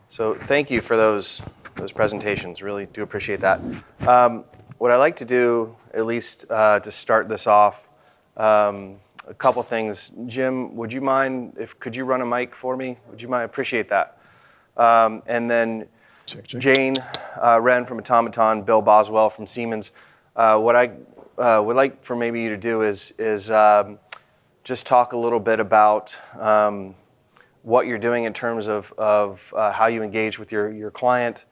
So thank you for those presentations. Really do appreciate that. What I like to do, at least to start this off, a couple things. Jim, would you mind could you run a mic for me? Would you mind? Appreciate that. And then check. Jane Wren from Automaton, Bill Boswell from Siemens. What I would like for maybe you to do is just talk a little bit about what you're doing in terms of how you engage with your client,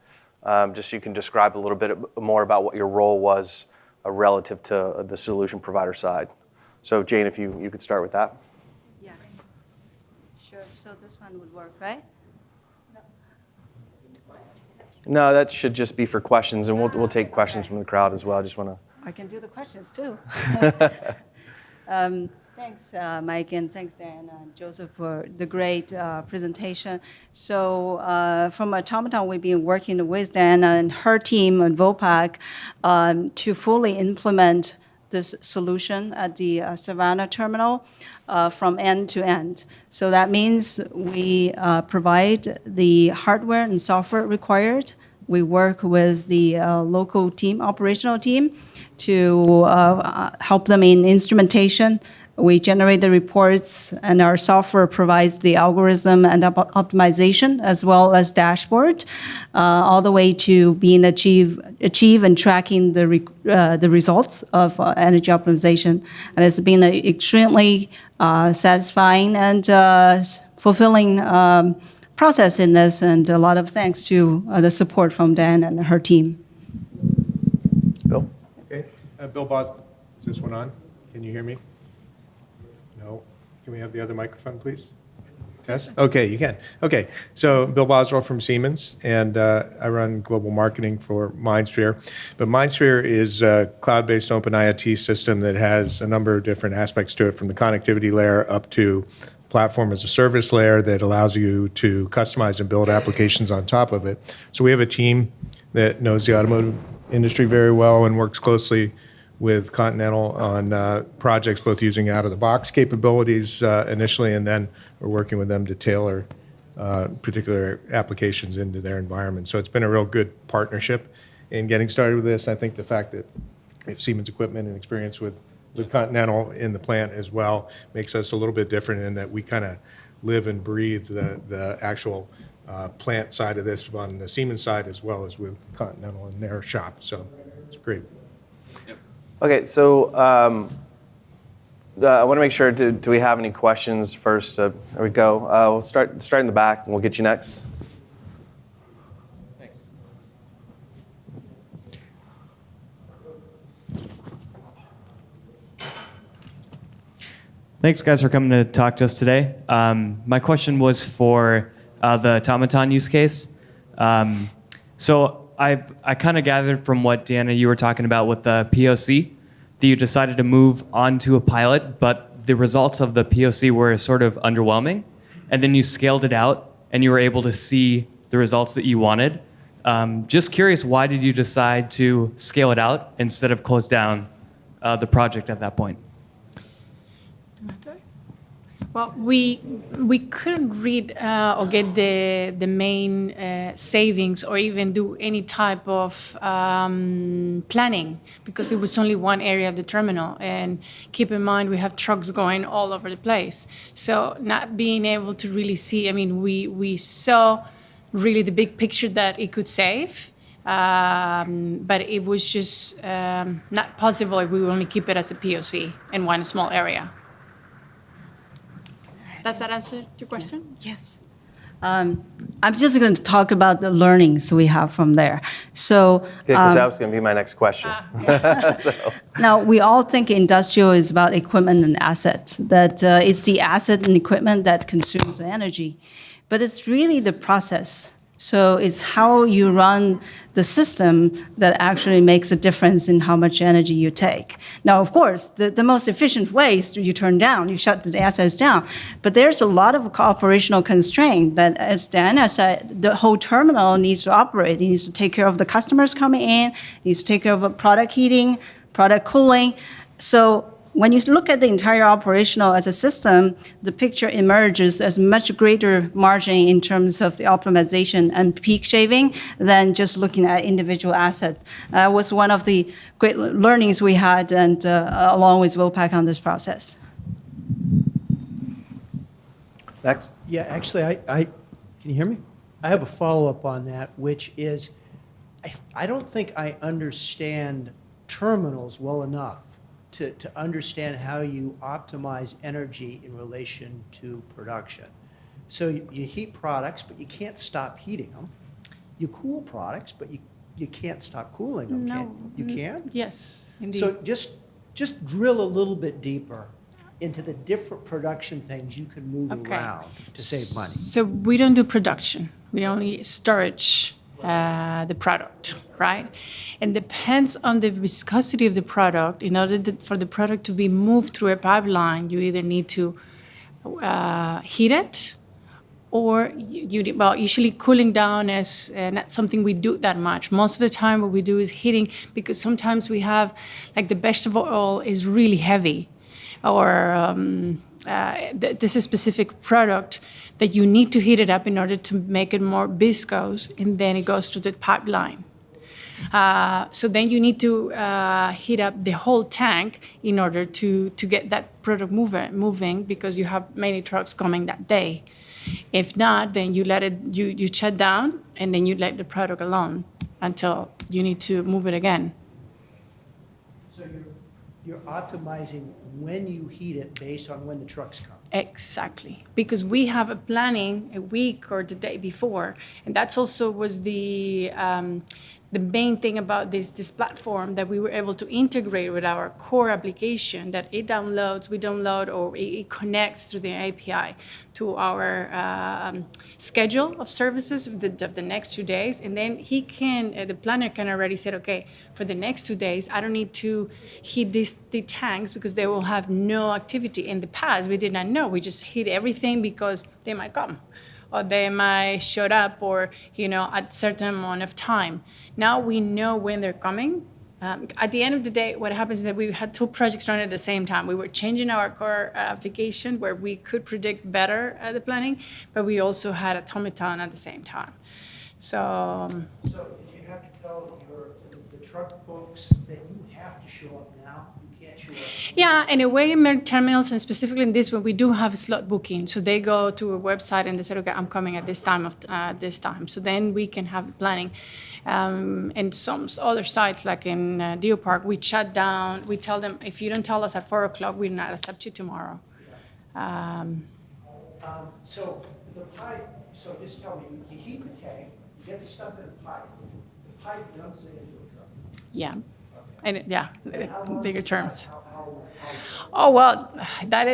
just so you can describe a little bit more about what your role was relative to the solution provider side. So Jane, if you could start with that. Yeah, sure. So this one would work, right? No, that should just be for questions, and we'll take questions from the crowd as well. I just want to. I can do the questions too. Thanks, Mike, and thanks, Diana and Joseph, for the great presentation. So from Automaton, we've been working with Diana and her team at Vopak to fully implement this solution at the Savannah terminal from end to end. So that means we provide the hardware and software required. We work with the local team, operational team, to help them in instrumentation. We generate the reports, and our software provides the algorithm and optimization, as well as dashboard, all the way to being achieve and tracking the results of energy optimization. And it's been an extremely satisfying and fulfilling process in this, and a lot of thanks to the support from Dan and her team. Bill? Okay. Bill Boswell, is this one on? Can you hear me? No. Can we have the other microphone, please? Test? Okay, you can. Okay, so Bill Boswell from Siemens, and I run global marketing for MindSphere. But MindSphere is a cloud-based open IoT system that has a number of different aspects to it, from the connectivity layer up to platform as a service layer that allows you to customize and build applications on top of it. So we have a team that knows the automotive industry very well and works closely with Continental on projects, both using out-of-the-box capabilities initially, and then we're working with them to tailor particular applications into their environment. So it's been a real good partnership in getting started with this. I think the fact that we have Siemens equipment and experience with Continental in the plant as well makes us a little bit different in that we kind of live and breathe the actual plant side of this on the Siemens side, as well as with Continental in their shop. So it's great. Okay, so I want to make sure, do we have any questions first? There we go. We'll start in the back, and we'll get you next. Thanks. Thanks, guys, for coming to talk to us today. My question was for the Automaton use case. So I kind of gathered from what, Diana, you were talking about with the POC, that you decided to move on to a pilot, but the results of the POC were sort of underwhelming, and then you scaled it out, and you were able to see the results that you wanted. Just curious, why did you decide to scale it out instead of close down the project at that point? Well, we couldn't read or get the main savings or even do any type of planning, because it was only one area of the terminal. And keep in mind, we have trucks going all over the place. So not being able to really see, I mean, we saw really the big picture that it could save, but it was just not possible if we would only keep it as a POC in one small area. Does that answer your question? Yes. I'm just going to talk about the learnings we have from there. So, because that was going to be my next question. So. Now, we all think industrial is about equipment and assets, that it's the asset and equipment that consumes the energy. But it's really the process. So it's how you run the system that actually makes a difference in how much energy you take. Now, of course, the most efficient way is you turn down, you shut the assets down. But there's a lot of operational constraint that, as Diana said, the whole terminal needs to operate. It needs to take care of the customers coming in, it needs to take care of product heating, product cooling. So when you look at the entire operational as a system, the picture emerges as much greater margin in terms of the optimization and peak shaving than just looking at individual asset. That was one of the great learnings we had, and along with Vopak on this process. Next. Yeah, actually, can you hear me? I have a follow-up on that, which is, I don't think I understand terminals well enough to understand how you optimize energy in relation to production. So you heat products, but you can't stop heating them. You cool products, but you can't stop cooling them, No. can you? You can? Yes, indeed. So just drill a little bit deeper into the different production things you can move Okay. around to save money. So we don't do production. We only storage the product, right? And depends on the viscosity of the product. In order for the product to be moved through a pipeline, you either need to heat it, or usually cooling down is not something we do that much. Most of the time, what we do is heating, because sometimes we have, like, the vegetable oil is really heavy, or this is a specific product that you need to heat it up in order to make it more viscous, and then it goes through the pipeline. So then you need to heat up the whole tank in order to get that product moving, because you have many trucks coming that day. If not, then you let it, you shut down, and then you let the product alone until you need to move it again. So you're optimizing when you heat it based on when the trucks come. Exactly, because we have a planning a week or the day before, and that's also was the main thing about this platform, that we were able to integrate with our core application, that we download, or it connects through the API to our schedule of services of the next 2 days. And then the planner can already say, okay, for the next 2 days, I don't need to heat the tanks because they will have no activity. In the past, we did not know. We just heat everything because they might come, or they might show up, or, at certain amount of time. Now we know when they're coming. At the end of the day, what happens is that we had 2 projects running at the same time. We were changing our core application where we could predict better the planning, but we also had automaton at the same time. So So did you have to tell the truck folks that you have to show up now? You can't show up. yeah, in a way, in terminals, and specifically in this one, we do have a slot booking. So they go to a website and they say, okay, I'm coming at this time this time. So then we can have the planning. And some other sites, like in Deer Park, we shut down. We tell them, if you don't tell us at 4 o'clock, we'll not accept you tomorrow. So the pipe, so just tell me, you heat the tank, you get the stuff in the pipe dumps it into a truck. Yeah, and bigger terms. How Oh, well,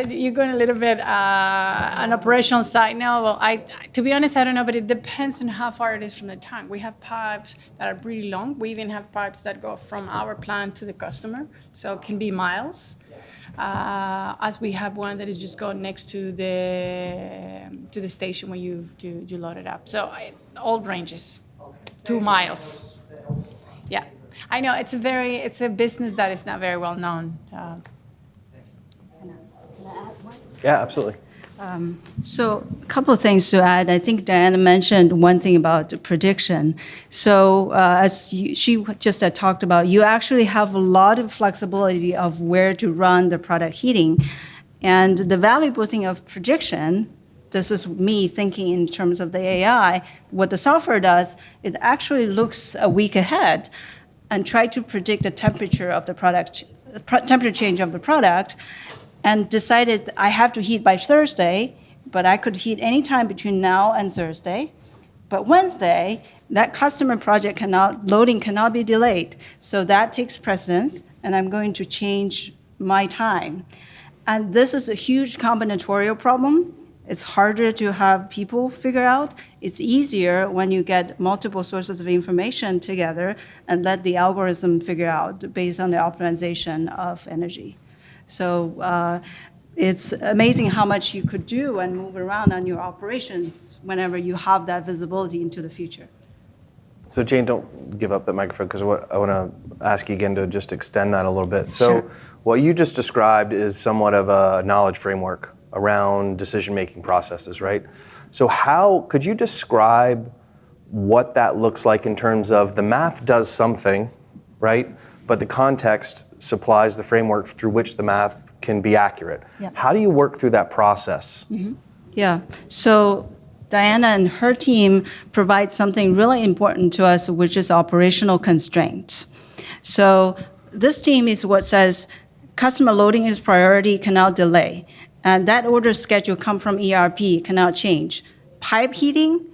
you're going a little bit on operational side. No, well, to be honest, I don't know, but it depends on how far it is from the tank. We have pipes that are really long. We even have pipes that go from our plant to the customer, so it can be miles. As we have one that is just going next to the station where you load it up. So all ranges, 2 miles. Yeah, I know it's a business that is not very well known. Yeah, absolutely. So a couple of things to add. I think Diana mentioned one thing about prediction. So she just had talked about, you actually have a lot of flexibility of where to run the product heating. And the valuable thing of prediction, this is me thinking in terms of the AI, what the software does, it actually looks a week ahead and try to predict the temperature of the product, temperature change of the product, and decided I have to heat by Thursday, but I could heat anytime between now and Thursday. But Wednesday, that customer project loading cannot be delayed. So that takes precedence, and I'm going to change my time. And this is a huge combinatorial problem. It's harder to have people figure out. It's easier when you get multiple sources of information together and let the algorithm figure out based on the optimization of energy. So it's amazing how much you could do and move around on your operations whenever you have that visibility into the future. So Jane, don't give up that microphone because I want to ask you again to just extend that a little bit. So what you just described is somewhat of a knowledge framework around decision-making processes, right? So how could you describe what that looks like in terms of the math does something, right? But the context supplies the framework through which the math can be accurate. Yeah. How do you work through that process? Yeah, so Diana and her team provide something really important to us, which is operational constraints. So this team is what says customer loading is priority, cannot delay. And that order schedule come from ERP, cannot change. Pipe heating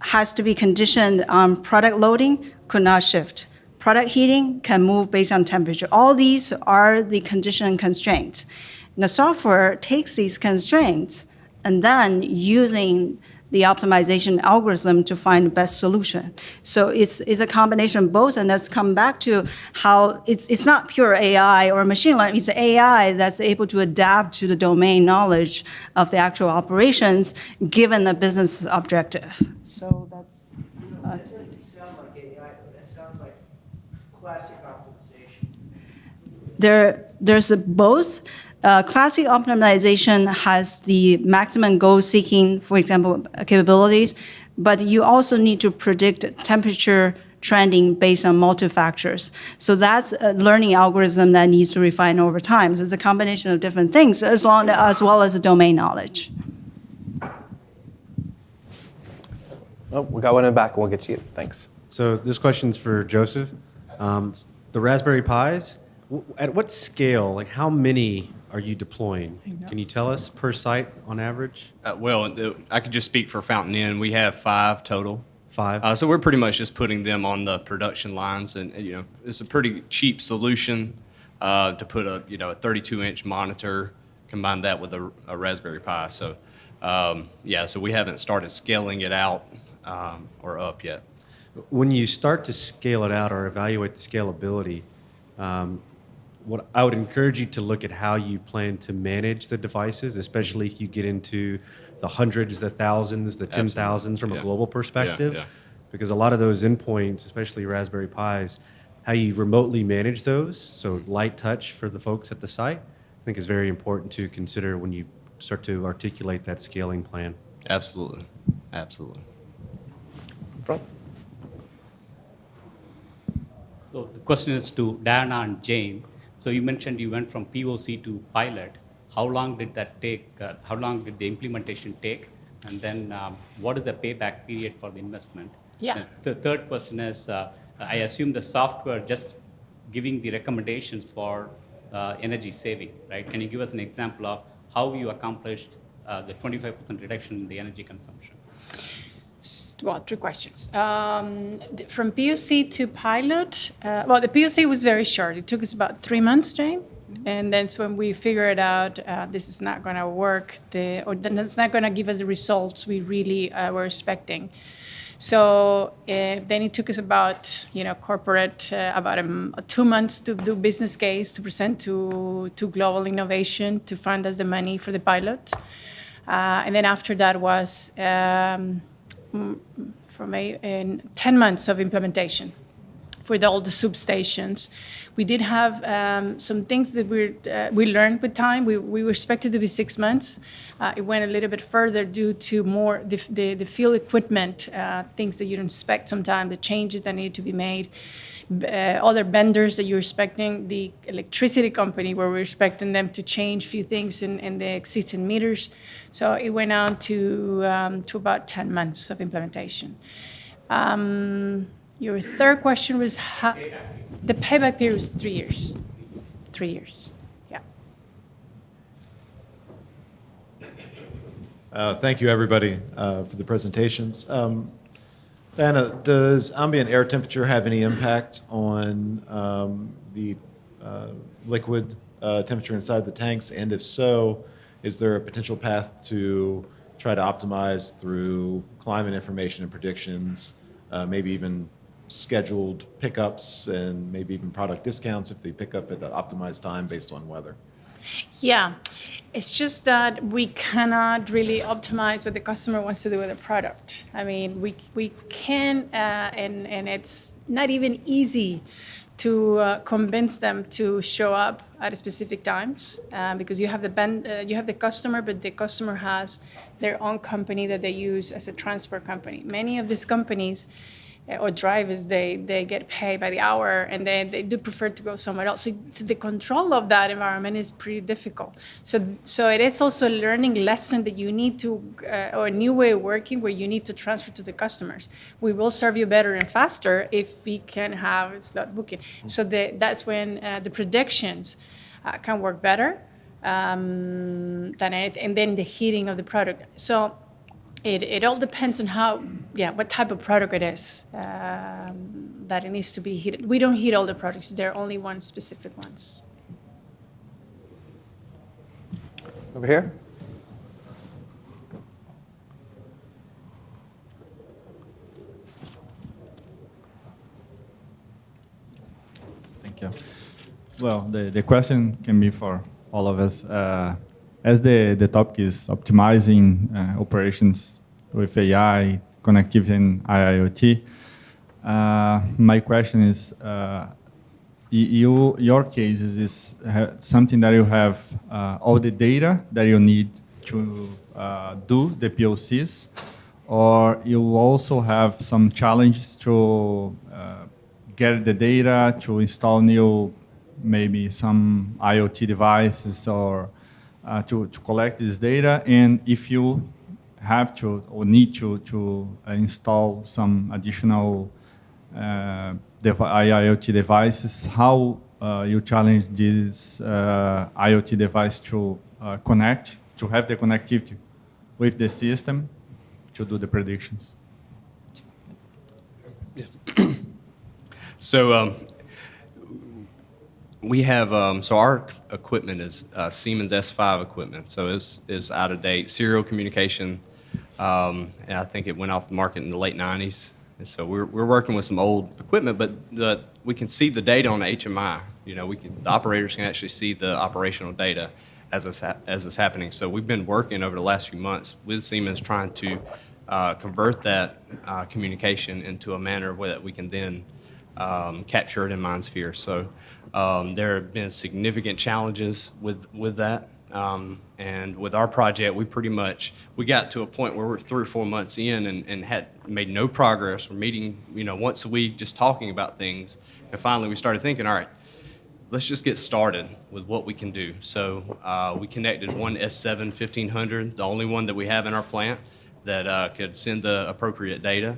has to be conditioned on product loading, could not shift. Product heating can move based on temperature. All these are the condition constraints. And the software takes these constraints and then using the optimization algorithm to find the best solution. So it's a combination of both, and let's come back to how it's not pure AI or machine learning, it's AI that's able to adapt to the domain knowledge of the actual operations given the business objective. So that's That doesn't sound like AI, though. That sounds like classic optimization. There's both. Classic optimization has the maximum goal seeking, for example, capabilities, but you also need to predict temperature trending based on multi-factors. So that's a learning algorithm that needs to refine over time. So it's a combination of different things as well as the domain knowledge. Oh, we got one in the back, and we'll get to you. Thanks. So this question's for Joseph. The Raspberry Pis, at what scale, like how many are you deploying? Can you tell us per site on average? I could just speak for Fountain Inn. We have 5 total. 5? So we're pretty much just putting them on the production lines, and it's a pretty cheap solution to put a 32-inch monitor, combine that with a Raspberry Pi. So so we haven't started scaling it out or up yet. When you start to scale it out or evaluate the scalability, what I would encourage you to look at how you plan to manage the devices, especially if you get into the hundreds, the thousands, the 10,000s from a global perspective. Yeah. Because a lot of those endpoints, especially Raspberry Pis, how you remotely manage those, so light touch for the folks at the site, I think is very important to consider when you start to articulate that scaling plan. Absolutely. Front. So the question is to Diana and Jane. So you mentioned you went from POC to pilot. How long did that take? How long did the implementation take? And then what is the payback period for the investment? Yeah. And the third question is, I assume the software just giving the recommendations for energy saving, right? Can you give us an example of how you accomplished the 25% reduction in the energy consumption? Well, 3 questions. From POC to pilot, the POC was very short. It took us about 3 months, Jane. And then when we figured out this is not going to work, it's not going to give us the results we really were expecting. So then it took us about, corporate, about 2 months to do business case, to present to global innovation, to fund us the money for the pilot. And then after that was from 10 months of implementation for all the substations. We did have some things that we learned with time. We were expected to be 6 months. It went a little bit further due to more the field equipment, things that you don't expect sometimes, the changes that need to be made. Other vendors that you're expecting, the electricity company where we're expecting them to change a few things in the existing meters. So it went on to about 10 months of implementation. Your third question was how the payback period was 3 years. 3 years, yeah. Thank you, everybody, for the presentations. Diana, does ambient air temperature have any impact on the liquid temperature inside the tanks? And if so, is there a potential path to try to optimize through climate information and predictions, maybe even scheduled pickups and maybe even product discounts if they pick up at the optimized time based on weather? Yeah. It's just that we cannot really optimize what the customer wants to do with the product. I mean, we can, and it's not even easy to convince them to show up at specific times because you have the customer, but the customer has their own company that they use as a transport company. Many of these companies or drivers, they get paid by the hour, and then they do prefer to go somewhere else. So the control of that environment is pretty difficult. So it is also a learning lesson that you need to, or a new way of working where you need to transfer to the customers. We will serve you better and faster if we can have slot booking. So that's when the predictions can work better than it, and then the heating of the product. So it all depends on what type of product it is that it needs to be heated. We don't heat all the products. There are only one specific ones. Over here. Thank you. Well, the question can be for all of us. As the topic is optimizing operations with AI, connectivity, and IIoT, my question is, your case is something that you have all the data that you need to do the POCs, or you also have some challenges to get the data, to install new, maybe some IoT devices, or to collect this data, and if you have to or need to install some additional IoT devices, how you challenge this IoT device to connect, to have the connectivity with the system to do the predictions? Yeah. So we have, so our equipment is Siemens S5 equipment, so it's out of date. Serial communication, and I think it went off the market in the late 90s. And so we're working with some old equipment, but we can see the data on the HMI. You know, the operators can actually see the operational data as it's happening. So we've been working over the last few months with Siemens trying to convert that communication into a manner where that we can then capture it in MindSphere. So there have been significant challenges with that. And with our project, we got to a point where we're 3 or 4 months in and had made no progress. We're meeting, once a week, just talking about things. And finally, we started thinking, all right, let's just get started with what we can do. So we connected one S7 1500, the only one that we have in our plant that could send the appropriate data.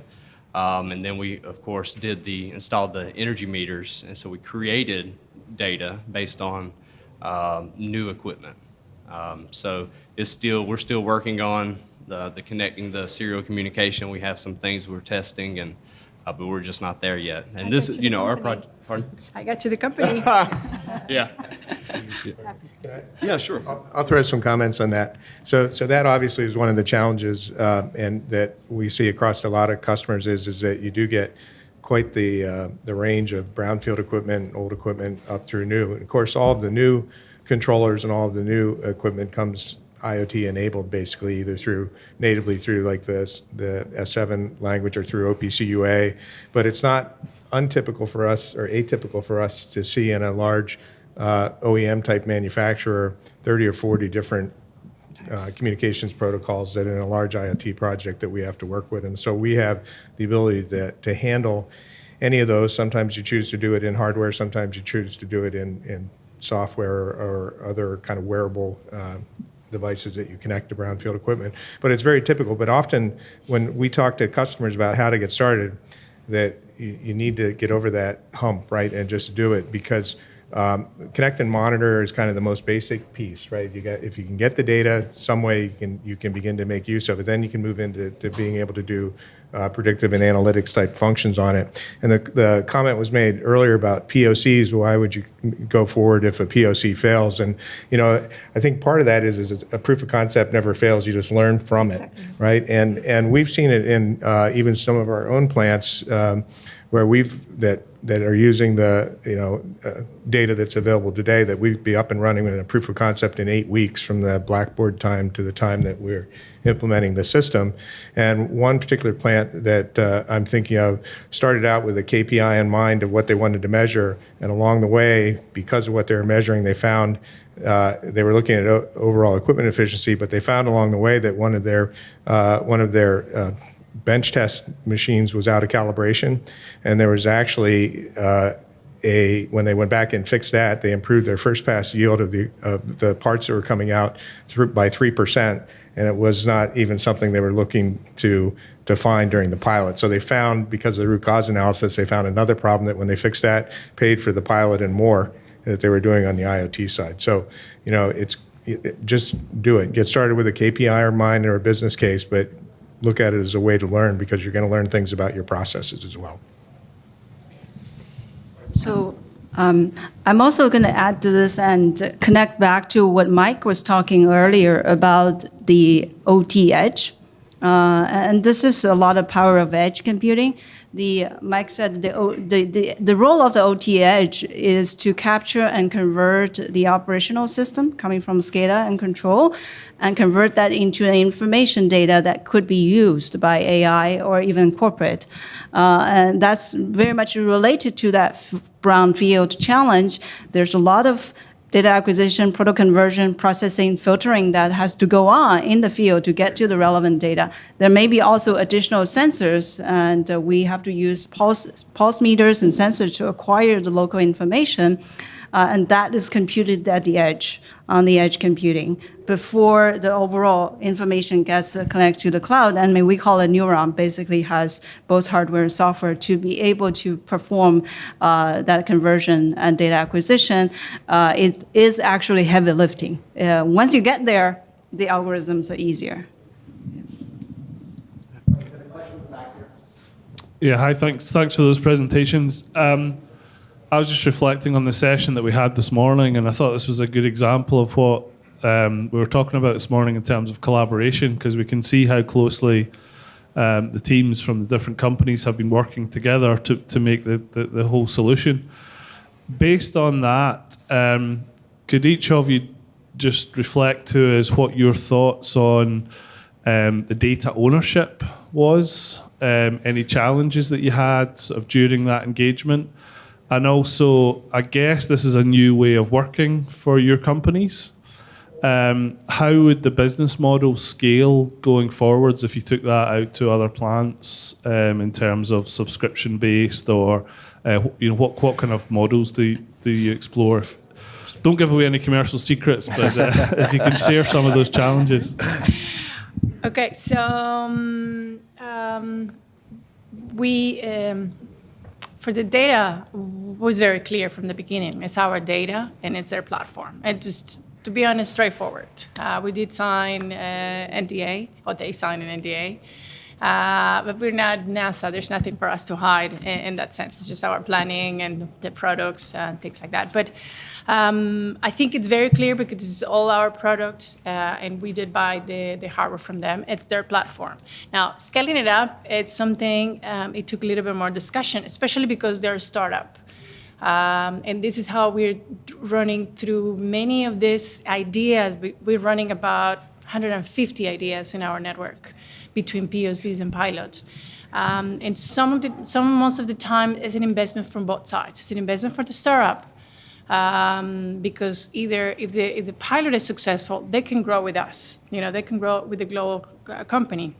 And then we, of course, installed the energy meters. And so we created data based on new equipment. So we're still working on the connecting the serial communication. We have some things we're testing, but we're just not there yet. And this is, our project. Pardon? I got you the company. Yeah. Yeah, sure. I'll throw some comments on that. So that obviously is one of the challenges, and that we see across a lot of customers is that you do get quite the range of brownfield equipment, old equipment, up through new. And of course, all of the new controllers and all of the new equipment comes IoT enabled, basically either natively through like the S7 language or through OPC UA. But it's not untypical for us or atypical for us to see in a large OEM type manufacturer 30 or 40 different communications protocols that in a large IoT project that we have to work with. And so we have the ability to handle any of those. Sometimes you choose to do it in hardware, sometimes you choose to do it in software or other kind of wearable devices that you connect to brownfield equipment. But it's very typical. But often when we talk to customers about how to get started, that you need to get over that hump, right, and just do it, because connect and monitor is kind of the most basic piece, right? If you can get the data some way, you can begin to make use of it. Then you can move into being able to do predictive and analytics type functions on it. And the comment was made earlier about POCs. Why would you go forward if a POC fails? And I think part of that is a proof of concept never fails. You just learn from it, right? And we've seen it in even some of our own plants. where that are using the data that's available today, that we'd be up and running with a proof of concept in 8 weeks from the blackboard time to the time that we're implementing the system. And one particular plant that I'm thinking of started out with a KPI in mind of what they wanted to measure, and along the way, because of what they were measuring, they found they were looking at overall equipment efficiency, but they found along the way that one of their bench test machines was out of calibration, and there was actually when they went back and fixed that, they improved their first pass yield of the parts that were coming out by 3%, and it was not even something they were looking to find during the pilot. So they found, because of the root cause analysis, they found another problem that when they fixed that, paid for the pilot and more that they were doing on the IoT side. So, just do it. Get started with a KPI in mind or a business case, but look at it as a way to learn, because you're going to learn things about your processes as well. So I'm also going to add to this and connect back to what Mike was talking earlier about the OT edge. And this is a lot of power of edge computing. Mike said the role of the OT edge is to capture and convert the operational system coming from SCADA and control, and convert that into an information data that could be used by AI or even corporate. And that's very much related to that brownfield challenge. There's a lot of data acquisition, proto conversion, processing, filtering that has to go on in the field to get to the relevant data. There may be also additional sensors, and we have to use pulse meters and sensors to acquire the local information, and that is computed at the edge, on the edge computing, before the overall information gets connected to the cloud. And we call it Neuron, basically has both hardware and software to be able to perform that conversion and data acquisition. It is actually heavy lifting. Once you get there, the algorithms are easier. Yeah, hi, thanks for those presentations. I was just reflecting on the session that we had this morning, and I thought this was a good example of what we were talking about this morning in terms of collaboration, because we can see how closely the teams from the different companies have been working together to make the whole solution. Based on that, could each of you just reflect to us what your thoughts on the data ownership was, any challenges that you had sort of during that engagement? And also, I guess this is a new way of working for your companies. How would the business model scale going forwards if you took that out to other plants in terms of subscription-based, or what kind of models do you explore? Don't give away any commercial secrets, but if you can share some of those challenges. Okay, so we. For the data was very clear from the beginning. It's our data and it's their platform. And just to be honest, straightforward. We did sign NDA, or they signed an NDA, but we're not NASA. There's nothing for us to hide in that sense. It's just our planning and the products and things like that. But I think it's very clear because it's all our products, and we did buy the hardware from them. It's their platform. Now, scaling it up, it's something, it took a little bit more discussion, especially because they're a startup. And this is how we're running through many of these ideas. We're running about 150 ideas in our network between POCs and pilots. And most of the time, it's an investment from both sides. It's an investment for the startup, because either if the pilot is successful, they can grow with us. They can grow with the global company.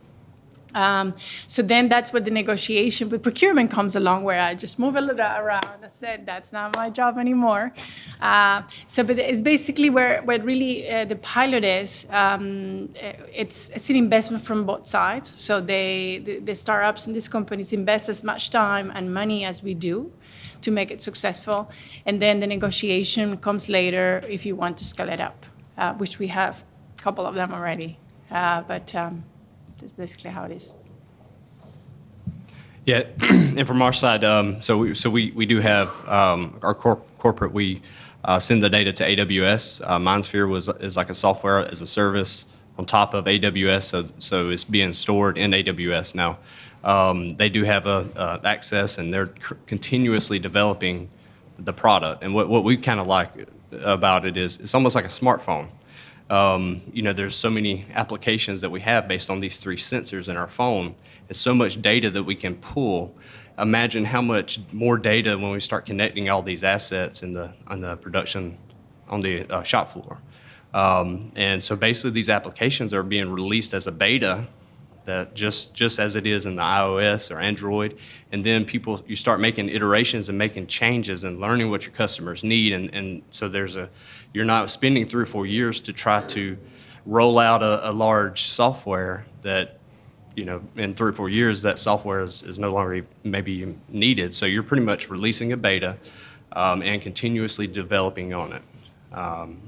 So then that's where the negotiation with procurement comes along, where I just move a little around. I said, that's not my job anymore. But it's basically where really the pilot is. It's an investment from both sides. So the startups and these companies invest as much time and money as we do to make it successful. And then the negotiation comes later if you want to scale it up, which we have a couple of them already. But that's basically how it is. Yeah, and from our side, so we do have our corporate. We send the data to AWS. MindSphere is like a software as a service on top of AWS, so it's being stored in AWS now. they do have access, and they're continuously developing the product. And what we kind of like about it is it's almost like a smartphone. There's so many applications that we have based on these 3 sensors in our phone. It's so much data that we can pull. Imagine how much more data when we start connecting all these assets on the production, on the shop floor. And so basically these applications are being released as a beta, that just as it is in the iOS or Android, and then you start making iterations and making changes and learning what your customers need, and so you're not spending 3 or 4 years to try to roll out a large software that, in 3 or 4 years that software is no longer maybe needed. So you're pretty much releasing a beta and continuously developing on it,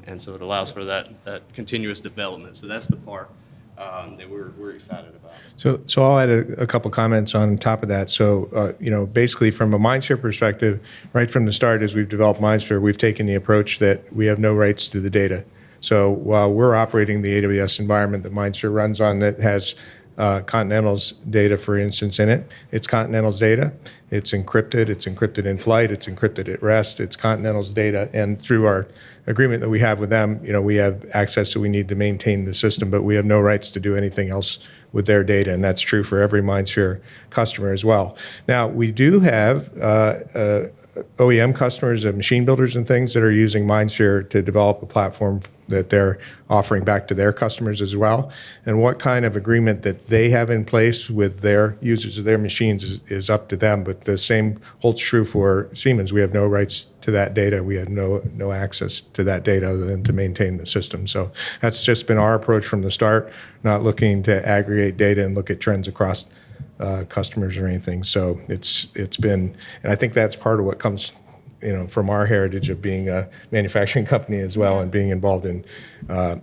and so it allows for that continuous development. So that's the part that we're excited about. So I'll add a couple comments on top of that. So, basically from a MindSphere perspective, right from the start, as we've developed MindSphere, we've taken the approach that we have no rights to the data. So while we're operating the AWS environment that MindSphere runs on that has Continental's data, for instance, in it, it's Continental's data. It's encrypted in flight, it's encrypted at rest, it's Continental's data. And through our agreement that we have with them, we have access that we need to maintain the system, but we have no rights to do anything else with their data, and that's true for every MindSphere customer as well. Now, we do have OEM customers and machine builders and things that are using MindSphere to develop a platform that they're offering back to their customers as well. And what kind of agreement that they have in place with their users of their machines is up to them. But the same holds true for Siemens. We have no rights to that data. We have no access to that data other than to maintain the system. So that's just been our approach from the start, not looking to aggregate data and look at trends across customers or anything. So it's been, and I think that's part of what comes from our heritage of being a manufacturing company as well, and being involved in,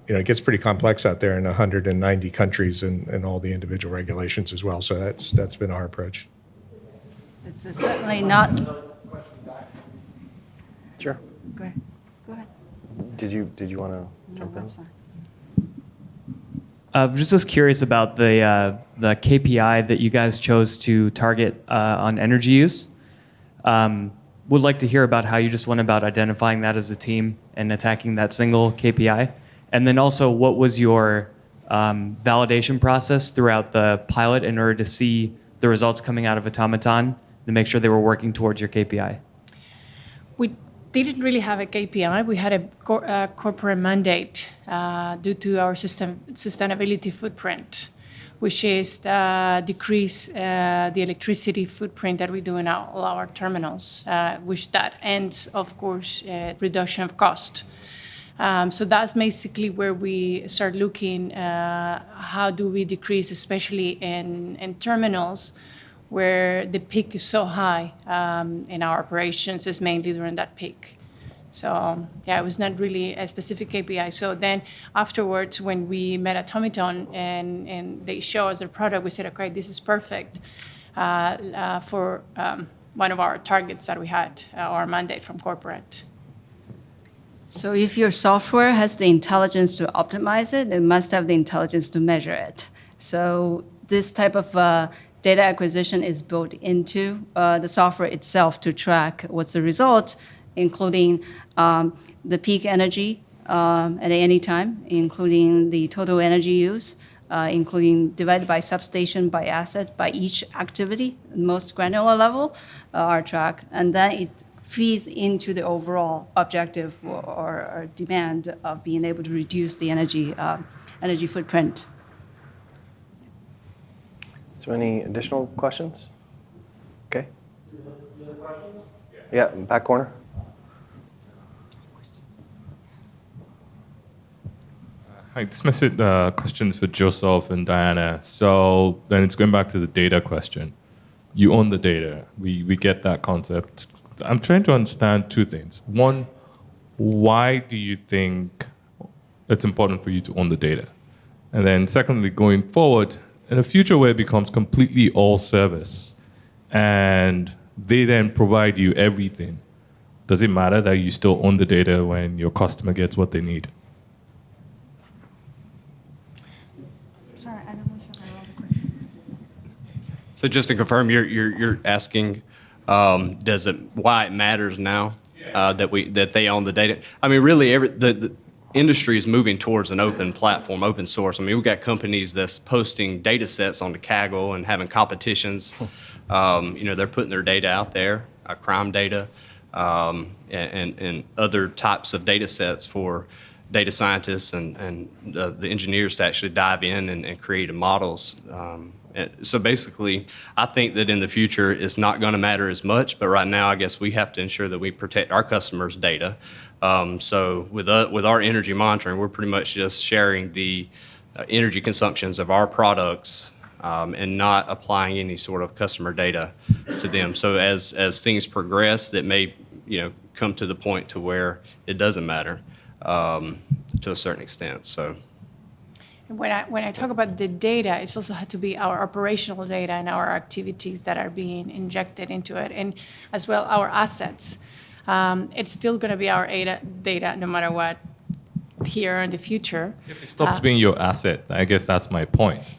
it gets pretty complex out there in 190 countries and all the individual regulations as well. So that's been our approach. It's certainly not. Sure. Go ahead. Did you want to jump in? That's fine. Just curious about the KPI that you guys chose to target on energy use. Would like to hear about how you just went about identifying that as a team and attacking that single KPI. And then also, what was your validation process throughout the pilot in order to see the results coming out of Automaton to make sure they were working towards your KPI? We didn't really have a KPI. We had a corporate mandate due to our sustainability footprint, which is decrease the electricity footprint that we do in all our terminals, which that ends, of course, reduction of cost. So that's basically where we start looking, how do we decrease, especially in terminals where the peak is so high in our operations, is mainly during that peak. So yeah, it was not really a specific KPI. So then afterwards, when we met at Automaton and they show us their product, we said, okay, this is perfect for one of our targets that we had, our mandate from corporate. So if your software has the intelligence to optimize it, it must have the intelligence to measure it. So this type of data acquisition is built into the software itself to track what's the result, including the peak energy at any time, including the total energy use, including divided by substation, by asset, by each activity, most granular level, are tracked. And then it feeds into the overall objective or demand of being able to reduce the energy footprint. So any additional questions? Okay. Yeah, back corner. Hi, this message questions for Joseph and Diana. So then it's going back to the data question. You own the data. We get that concept. I'm trying to understand two things. One, why do you think it's important for you to own the data? And then secondly, going forward, in a future where it becomes completely all service and they then provide you everything, does it matter that you still own the data when your customer gets what they need? So just to confirm, you're asking, why it matters now that they own the data? I mean, really, the industry is moving towards an open platform, open source. I mean, we've got companies that's posting data sets onto Kaggle and having competitions. They're putting their data out there, crime data, and other types of data sets for data scientists and the engineers to actually dive in and create models. So basically, I think that in the future, it's not going to matter as much, but right now, I guess we have to ensure that we protect our customers' data. So with our energy monitoring, we're pretty much just sharing the energy consumptions of our products and not applying any sort of customer data to them. So as things progress, that may come to the point to where it doesn't matter to a certain extent. So. When I talk about the data, it's also had to be our operational data and our activities that are being injected into it, and as well our assets. It's still going to be our data no matter what here in the future. If it stops being your asset, I guess that's my point.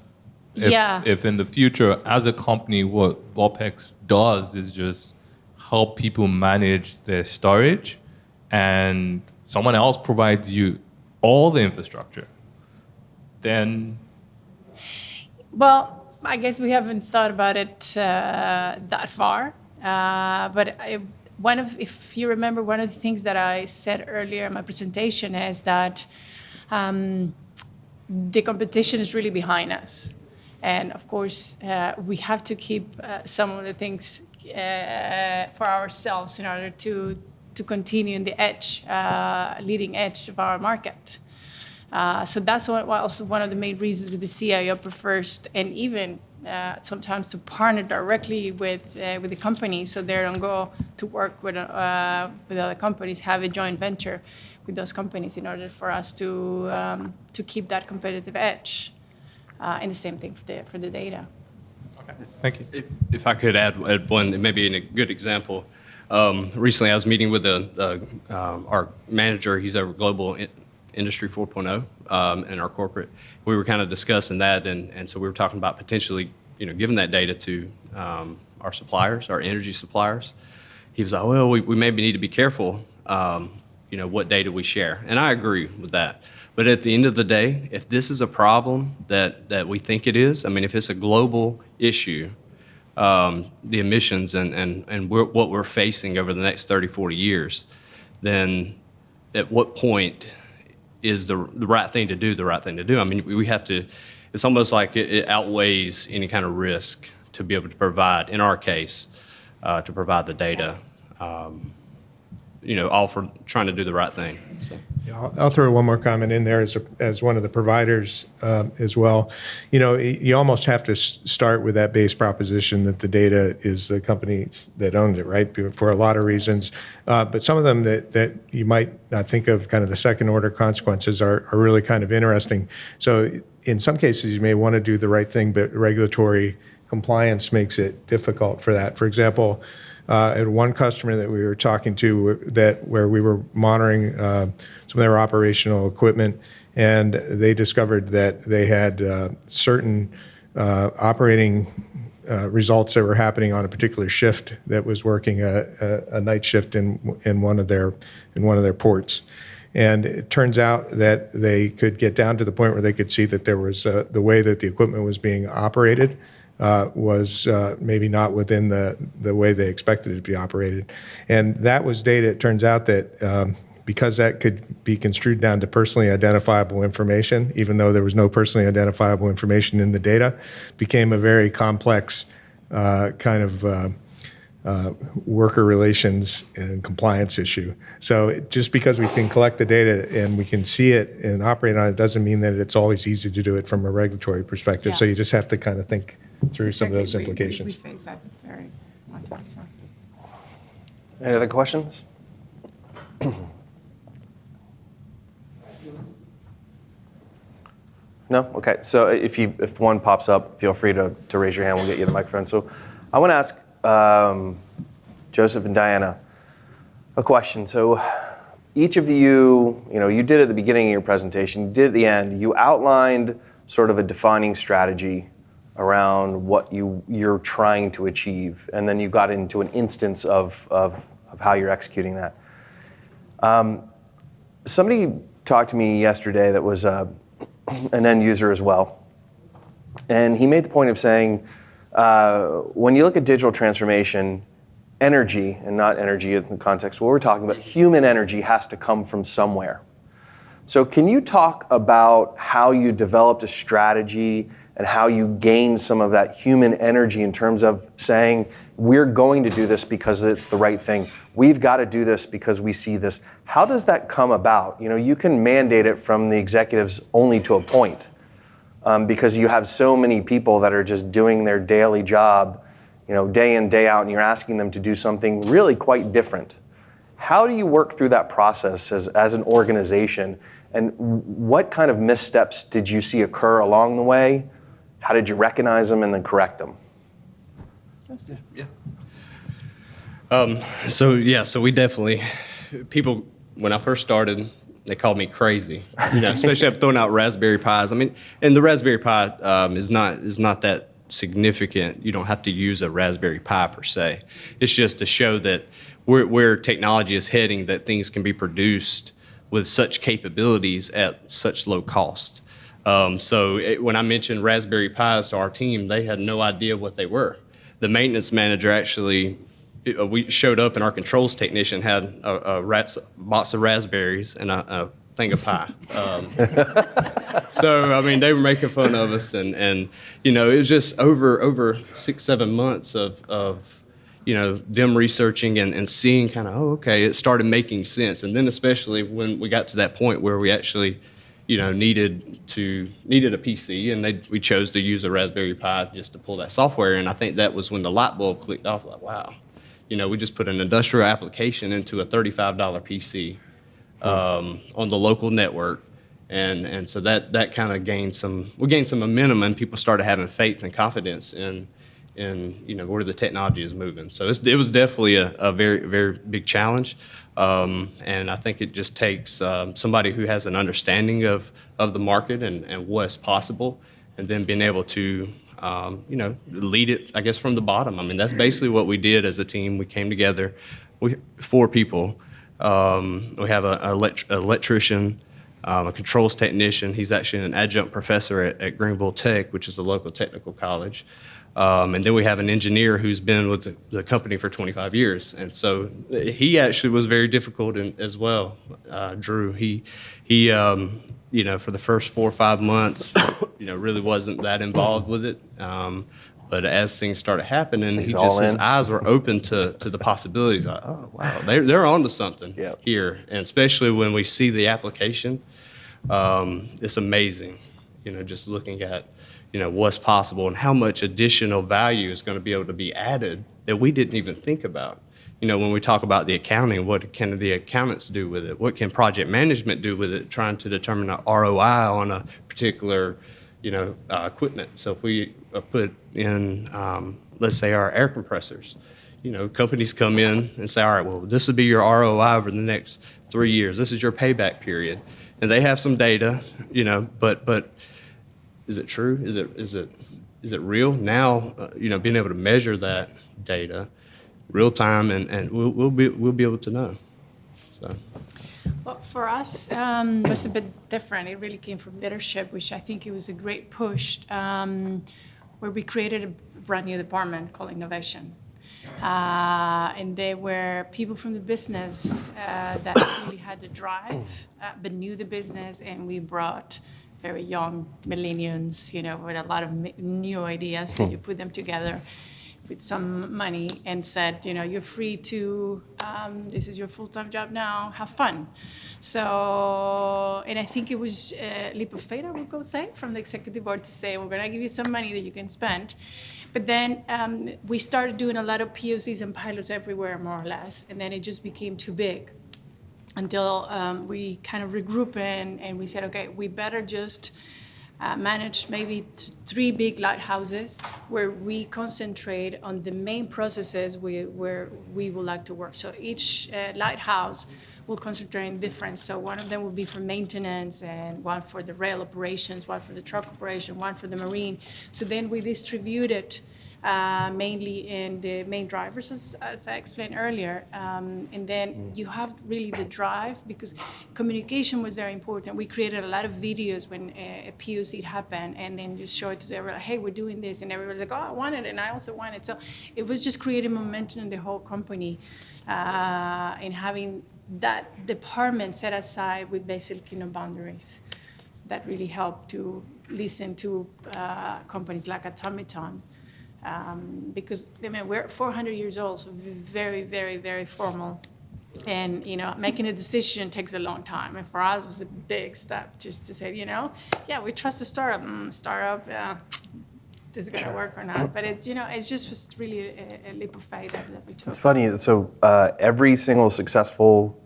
If in the future, as a company, what Vopak does is just help people manage their storage, and someone else provides you all the infrastructure, then? Well, I guess we haven't thought about it that far. But if you remember, one of the things that I said earlier in my presentation is that the competition is really behind us. And of course, we have to keep some of the things for ourselves in order to continue in the leading edge of our market. So that's also one of the main reasons with the CIO prefers, and even sometimes to partner directly with the company, so they don't go to work with other companies, have a joint venture with those companies in order for us to keep that competitive edge. And the same thing for the data. Okay, thank you. If I could add one, maybe in a good example. Recently, I was meeting with our manager. He's over Global Industry 4.0 in our corporate. We were kind of discussing that, and so we were talking about potentially, giving that data to our suppliers, our energy suppliers. He was like, well, we maybe need to be careful, what data we share. And I agree with that. But at the end of the day, if this is a problem that we think it is, I mean, if it's a global issue, the emissions and what we're facing over the next 30, 40 years, then at what point is the right thing to do the right thing to do? I mean, we have to, it's almost like it outweighs any kind of risk to be able to provide, in our case, to provide the data, all for trying to do the right thing. So. Yeah, I'll throw one more comment in there as one of the providers as well. You almost have to start with that base proposition that the data is the companies that owned it, right? For a lot of reasons. But some of them that you might not think of, kind of the second order consequences are really kind of interesting. So in some cases, you may want to do the right thing, but regulatory compliance makes it difficult for that. For example, at one customer that we were talking to where we were monitoring some of their operational equipment, and they discovered that they had certain operating results that were happening on a particular shift that was working a night shift in one of their ports. And it turns out that they could get down to the point where they could see that there was the way that the equipment was being operated was maybe not within the way they expected it to be operated. And that was data, it turns out that because that could be construed down to personally identifiable information, even though there was no personally identifiable information in the data, became a very complex kind of worker relations and compliance issue. So just because we can collect the data and we can see it and operate on it doesn't mean that it's always easy to do it from a regulatory perspective. Yeah. So you just have to kind of think through some of those implications. We face that very much. Any other questions? No? Okay. So if one pops up, feel free to raise your hand. We'll get you the microphone. So I want to ask Joseph and Diana a question. So each of you, you did at the beginning of your presentation, you did at the end, you outlined sort of a defining strategy around what you're trying to achieve, and then you got into an instance of how you're executing that. Somebody talked to me yesterday that was an end user as well, and he made the point of saying, when you look at digital transformation, energy, and not energy in the context of what we're talking about, human energy has to come from somewhere. So can you talk about how you developed a strategy and how you gained some of that human energy in terms of saying, we're going to do this because it's the right thing. We've got to do this because we see this. How does that come about? You know, you can mandate it from the executives only to a point, because you have so many people that are just doing their daily job, you know, day in, day out, and you're asking them to do something really quite different. How do you work through that process as an organization? And what kind of missteps did you see occur along the way? How did you recognize them and then correct them? So we definitely, people, when I first started, they called me crazy, you know, especially after throwing out Raspberry Pis. I mean, and the Raspberry Pi is not that significant. You don't have to use a Raspberry Pi per se. It's just to show that where technology is heading, that things can be produced with such capabilities at such low cost. When I mentioned Raspberry Pis to our team, they had no idea what they were. The maintenance manager actually, we showed up and our controls technician had a box of raspberries and a thing of pie. So, I mean, they were making fun of us, and you know, it was just over 6-7 months of you know, them researching and seeing kind of, oh, okay, it started making sense. And then especially when we got to that point where we actually, you know, needed a PC, and we chose to use a Raspberry Pi just to pull that software. And I think that was when the light bulb clicked off, like, wow, you know, we just put an industrial application into a $35 PC on the local network. And so that kind of gained some momentum, and people started having faith and confidence in you know, where the technology is moving. So it was definitely a very, very big challenge. And I think it just takes somebody who has an understanding of the market and what's possible, and then being able to you know, lead it, I guess, from the bottom. I mean, that's basically what we did as a team. We came together, 4 people. We have an electrician, a controls technician. He's actually an adjunct professor at Greenville Tech, which is the local technical college. And then we have an engineer who's been with the company for 25 years. And so he actually was very difficult as well, Drew. He you know, for the first 4 or 5 months, you know, really wasn't that involved with it. But as things started happening, his eyes were open to the possibilities. Like, oh, wow, they're onto something here. And especially when we see the application, it's amazing, you know, just looking at, you know, what's possible and how much additional value is going to be able to be added that we didn't even think about. You know, when we talk about the accounting, what can the accountants do with it? What can project management do with it, trying to determine an ROI on a particular, you know, equipment? So if we put in, let's say, our air compressors, you know, companies come in and say, all right, well, this would be your ROI over the next 3 years. This is your payback period. And they have some data, you know, but is it true? Is it real? Now, you know, being able to measure that data real time, and we'll be able to know. So. Well, for us, it was a bit different. It really came from leadership, which I think it was a great push, where we created a brand new department called Innovation. And they were people from the business that really had the drive, but knew the business, and we brought very young millennials, you know, with a lot of new ideas. So you put them together with some money and said, you know, you're free to, this is your full-time job now, have fun. So, and I think it was a leap of faith, I would go say, from the executive board to say, we're gonna give you some money that you can spend. But then we started doing a lot of POCs and pilots everywhere, more or less, and then it just became too big until we kind of regrouped and we said, okay, we better just manage maybe 3 big lighthouses where we concentrate on the main processes where we would like to work. So each lighthouse will concentrate in different. So one of them will be for maintenance, and one for the rail operations, one for the truck operation, one for the marine. So then we distribute it mainly in the main drivers, as I explained earlier. And then you have really the drive, because communication was very important. We created a lot of videos when a POC happened, and then just show it to everyone, hey, we're doing this. And everybody's like, oh, I want it, and I also want it. So it was just creating momentum in the whole company, and having that department set aside with basically no boundaries. That really helped to listen to companies like Automaton. Because I mean, we're 400 years old, so very, very, very formal. And, making a decision takes a long time. And for us, it was a big step just to say, yeah, we trust the startup. This is going to work or not. But it just was really a leap of faith that we took. It's funny. So every single successful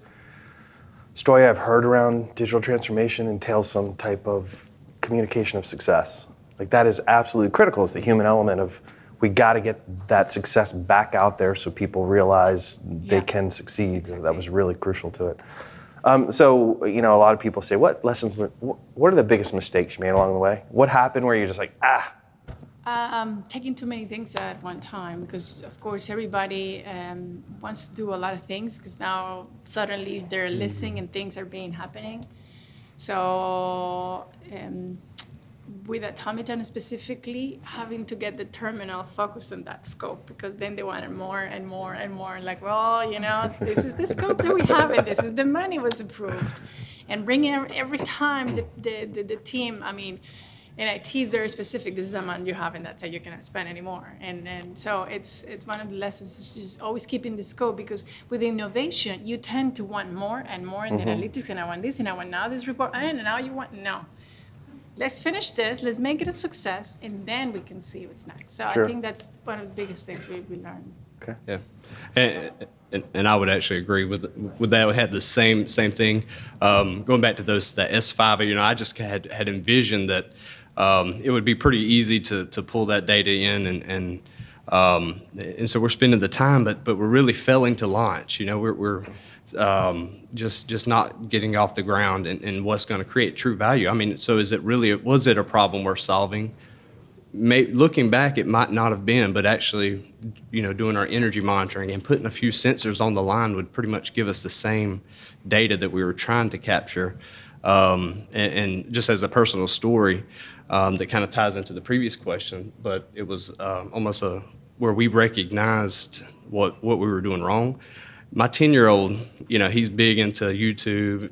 story I've heard around digital transformation entails some type of communication of success. Like, that is absolutely critical. It's the human element of, we got to get that success back out there so people realize they can succeed. Exactly. That was really crucial to it. So, a lot of people say, what lessons learned? What are the biggest mistakes you made along the way? What happened where you're just like, Taking too many things at one time, because of course everybody wants to do a lot of things, because now suddenly they're listening and things are happening. So with Automaton specifically, having to get the terminal focused on that scope, because then they wanted more and more and more. Like, well, this is the scope that we have, and this is the money was approved, and bringing every time the team. I mean. And IT is very specific. This is the amount you have, and that's how you cannot spend anymore. And so it's one of the lessons is just always keeping the scope, because with innovation, you tend to want more and more in the analytics, and I want this, and I want now this report, and now you want, no. Let's finish this, let's make it a success, and then we can see what's next. So Sure. I think that's one of the biggest things we learned. okay. Yeah, and I would actually agree with that. We had the same thing. Going back to that S5, I just had envisioned that it would be pretty easy to pull that data in, and so we're spending the time, but we're really failing to launch. We're just not getting off the ground and what's going to create true value. I mean, so was it a problem we're solving? Looking back, it might not have been, but actually, doing our energy monitoring and putting a few sensors on the line would pretty much give us the same data that we were trying to capture. And just as a personal story, that kind of ties into the previous question, but it was almost where we recognized what we were doing wrong. My 10-year-old, he's big into YouTube,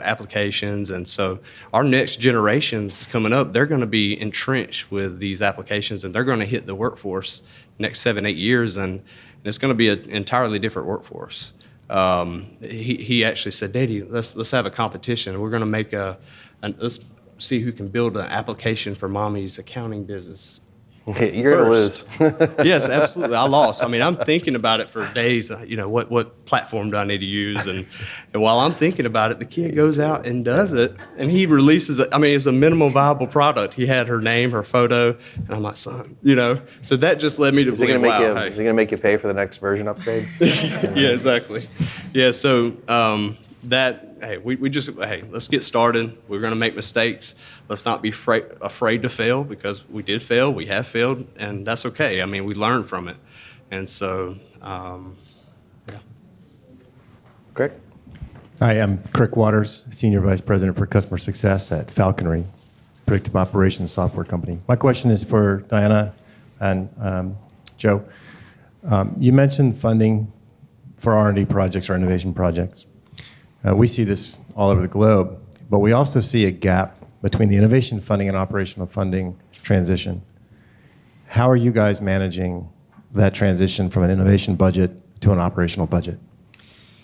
applications, and so our next generations coming up, they're going to be entrenched with these applications, and they're going to hit the workforce next 7-8 years, and it's going to be an entirely different workforce. He actually said, "Daddy, let's have a competition. We're going to make let's see who can build an application for mommy's accounting business." You're going to lose. Yes, absolutely. I lost. I mean, I'm thinking about it for days. What platform do I need to use? And while I'm thinking about it, the kid goes out and does it, and he releases it. I mean, it's a minimal viable product. He had her name, her photo, and I'm like, son, So that just led me to believe, wow. Is he going to make you pay for the next version upgrade? Yeah, exactly. Yeah, so let's get started. We're going to make mistakes. Let's not be afraid to fail, because we did fail. We have failed, and that's okay. I mean, we learn from it. And so, yeah. Great. Hi, I'm Crick Waters, Senior Vice President for Customer Success at Falconry, predictive operations software company. My question is for Diana and Joe. You mentioned funding for R&D projects or innovation projects. We see this all over the globe, but we also see a gap between the innovation funding and operational funding transition. How are you guys managing that transition from an innovation budget to an operational budget?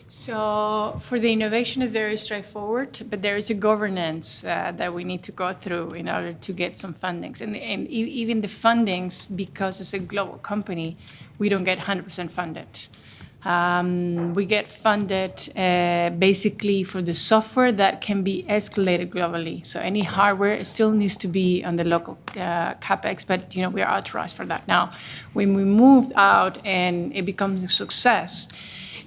So for the innovation is very straightforward, but there is a governance that we need to go through in order to get some fundings. And even the fundings, because it's a global company, we don't get 100% funded. We get funded basically for the software that can be escalated globally. So any hardware still needs to be on the local capex, but we are authorized for that now. When we move out and it becomes a success,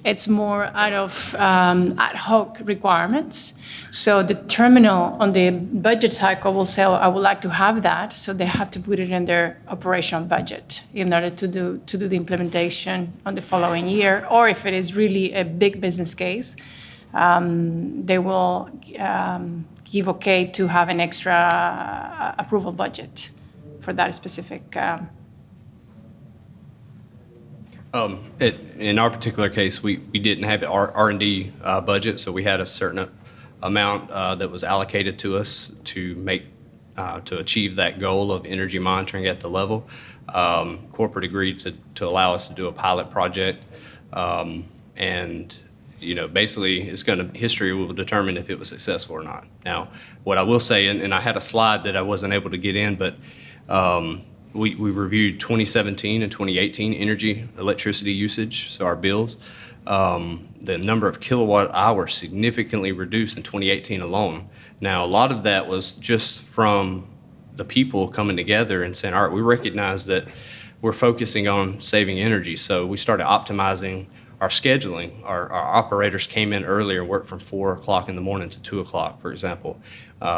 it's more out of ad hoc requirements. So the terminal on the budget cycle will say, I would like to have that. So they have to put it in their operational budget in order to do the implementation on the following year. Or if it is really a big business case, they will give okay to have an extra approval budget for that specific. In our particular case, we didn't have our R&D budget, so we had a certain amount that was allocated to us to achieve that goal of energy monitoring at the level. Corporate agreed to allow us to do a pilot project, and basically history will determine if it was successful or not. Now, what I will say, and I had a slide that I wasn't able to get in, but we reviewed 2017 and 2018 electricity usage, so our bills. The number of kilowatt hours significantly reduced in 2018 alone. Now, a lot of that was just from the people coming together and saying, all right, we recognize that we're focusing on saving energy. So we started optimizing our scheduling. Our operators came in earlier, worked from 4 o'clock in the morning to 2 o'clock, for example.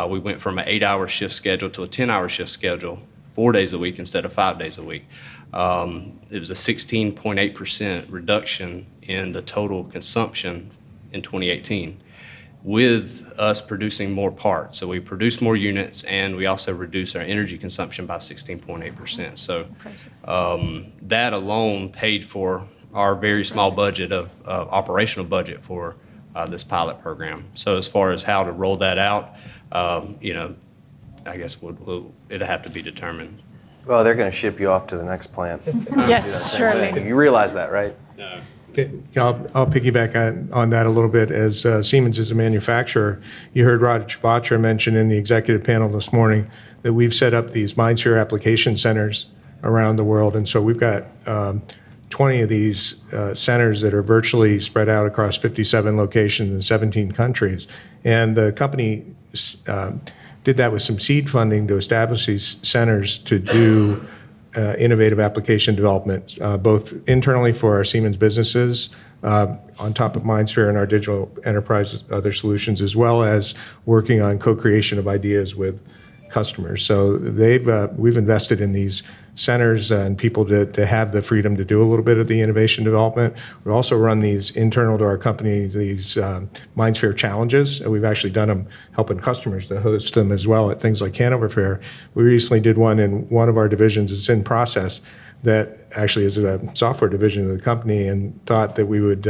We went from an 8-hour shift schedule to a 10-hour shift schedule, 4 days a week instead of 5 days a week. It was a 16.8% reduction in the total consumption in 2018 with us producing more parts. So we produced more units and we also reduced our energy consumption by 16.8%. So that alone paid for our very small budget of operational budget for this pilot program. So as far as how to roll that out, I guess it'll have to be determined. Well, they're going to ship you off to the next plant. Yes, surely. You realize that, right? No. Okay, I'll piggyback on that a little bit. As Siemens is a manufacturer, you heard Rod Chabatra mention in the executive panel this morning that we've set up these MindSphere application centers around the world. And so we've got 20 of these centers that are virtually spread out across 57 locations in 17 countries. And the company did that with some seed funding to establish these centers to do innovative application development, both internally for our Siemens businesses, on top of MindSphere and our digital enterprise, other solutions, as well as working on co-creation of ideas with customers. So we've invested in these centers and people to have the freedom to do a little bit of the innovation development. We also run these internal to our company, these MindSphere challenges. We've actually done them helping customers to host them as well at things like Hanover Fair. We recently did one in one of our divisions. It's in process that actually is a software division of the company, and thought that we would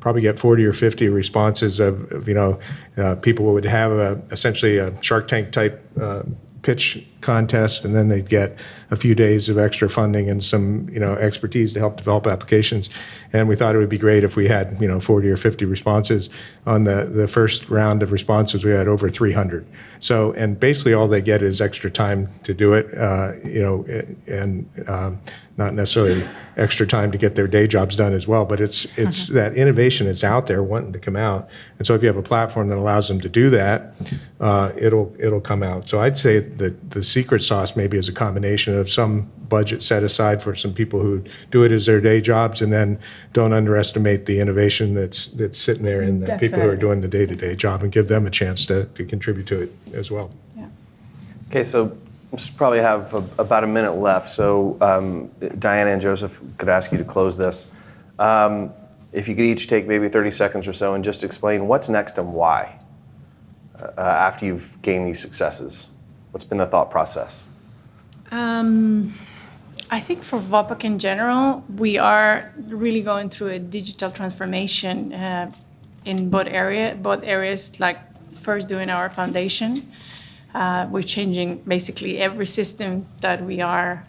probably get 40 or 50 responses of people would have essentially a Shark Tank type pitch contest, and then they'd get a few days of extra funding and some expertise to help develop applications. And we thought it would be great if we had 40 or 50 responses. On the first round of responses, we had over 300. So, and basically all they get is extra time to do it, and not necessarily extra time to get their day jobs done as well, but it's that innovation that's out there wanting to come out. And so if you have a platform that allows them to do that, it'll come out. So I'd say that the secret sauce maybe is a combination of some budget set aside for some people who do it as their day jobs, and then don't underestimate the innovation that's sitting there in the people who are doing the day-to-day job, and give them a chance to contribute to it as well. Yeah. Okay, so we just probably have about a minute left. So Diana and Joseph could ask you to close this. If you could each take maybe 30 seconds or so and just explain what's next and why after you've gained these successes. What's been the thought process? I think for Vopak in general, we are really going through a digital transformation in both areas, like first doing our foundation. We're changing basically every system that we are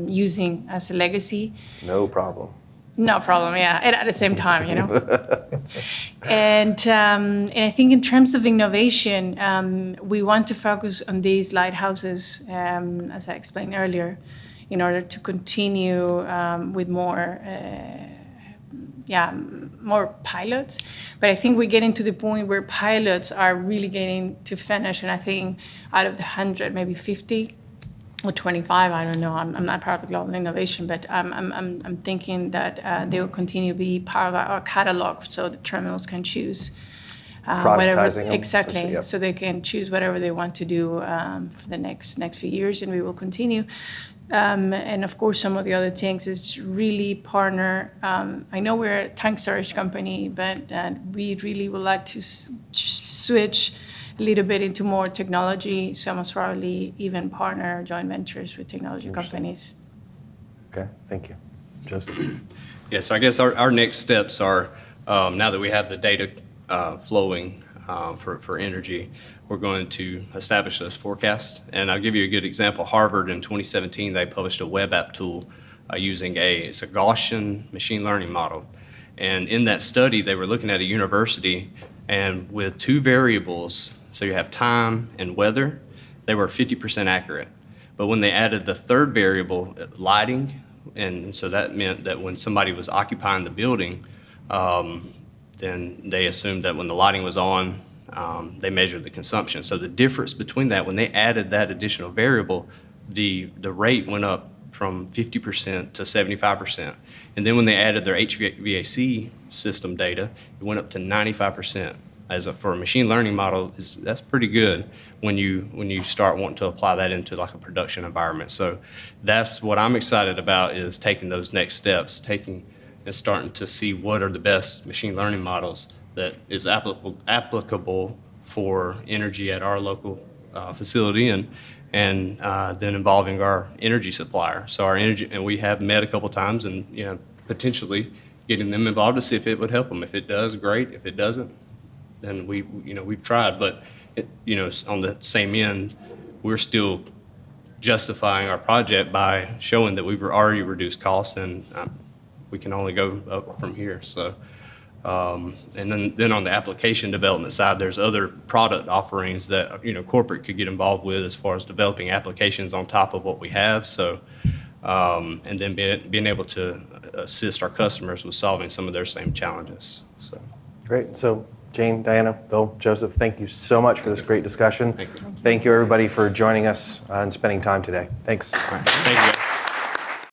using as a legacy. No problem. No problem, yeah, and at the same time, And I think in terms of innovation, we want to focus on these lighthouses, as I explained earlier, in order to continue with more more pilots. But I think we're getting to the point where pilots are really getting to finish, and I think out of the 100, maybe 50 or 25, I don't know. I'm not part of global innovation, but I'm thinking that they will continue to be part of our catalog, so the terminals can choose whatever Productizing them, exactly, yep. so they can choose whatever they want to do for the next few years, and we will continue. And of course, some of the other things is really partner. I know we're a tank storage company, but we really would like to switch a little bit into more technology. So most probably even partner joint ventures with technology companies. Okay, thank you. Joseph? Yeah, so I guess our next steps are, now that we have the data flowing for energy, we're going to establish those forecasts. And I'll give you a good example. Harvard in 2017, they published a web app tool using it's a Gaussian machine learning model. And in that study, they were looking at a university, and with two variables, so you have time and weather, they were 50% accurate. But when they added the third variable, lighting, and so that meant that when somebody was occupying the building, then they assumed that when the lighting was on, they measured the consumption. So the difference between that, when they added that additional variable, the rate went up from 50% to 75%. And then when they added their HVAC system data, it went up to 95%. For a machine learning model, that's pretty good when you start wanting to apply that into like a production environment. So that's what I'm excited about, is taking those next steps, and starting to see what are the best machine learning models that is applicable for energy at our local facility, and then involving our energy supplier. So our energy, and we have met a couple times, and potentially getting them involved to see if it would help them. If it does, great. If it doesn't, then we've tried. But on the same end, we're still justifying our project by showing that we've already reduced costs, and we can only go up from here. So, and then on the application development side, there's other product offerings that corporate could get involved with as far as developing applications on top of what we have. So, and then being able to assist our customers with solving some of their same challenges. So, Great. So Jane, Diana, Bill, Joseph, thank you so much for this great discussion. Thank you everybody for joining us and spending time today. Thanks. all right. Thank you.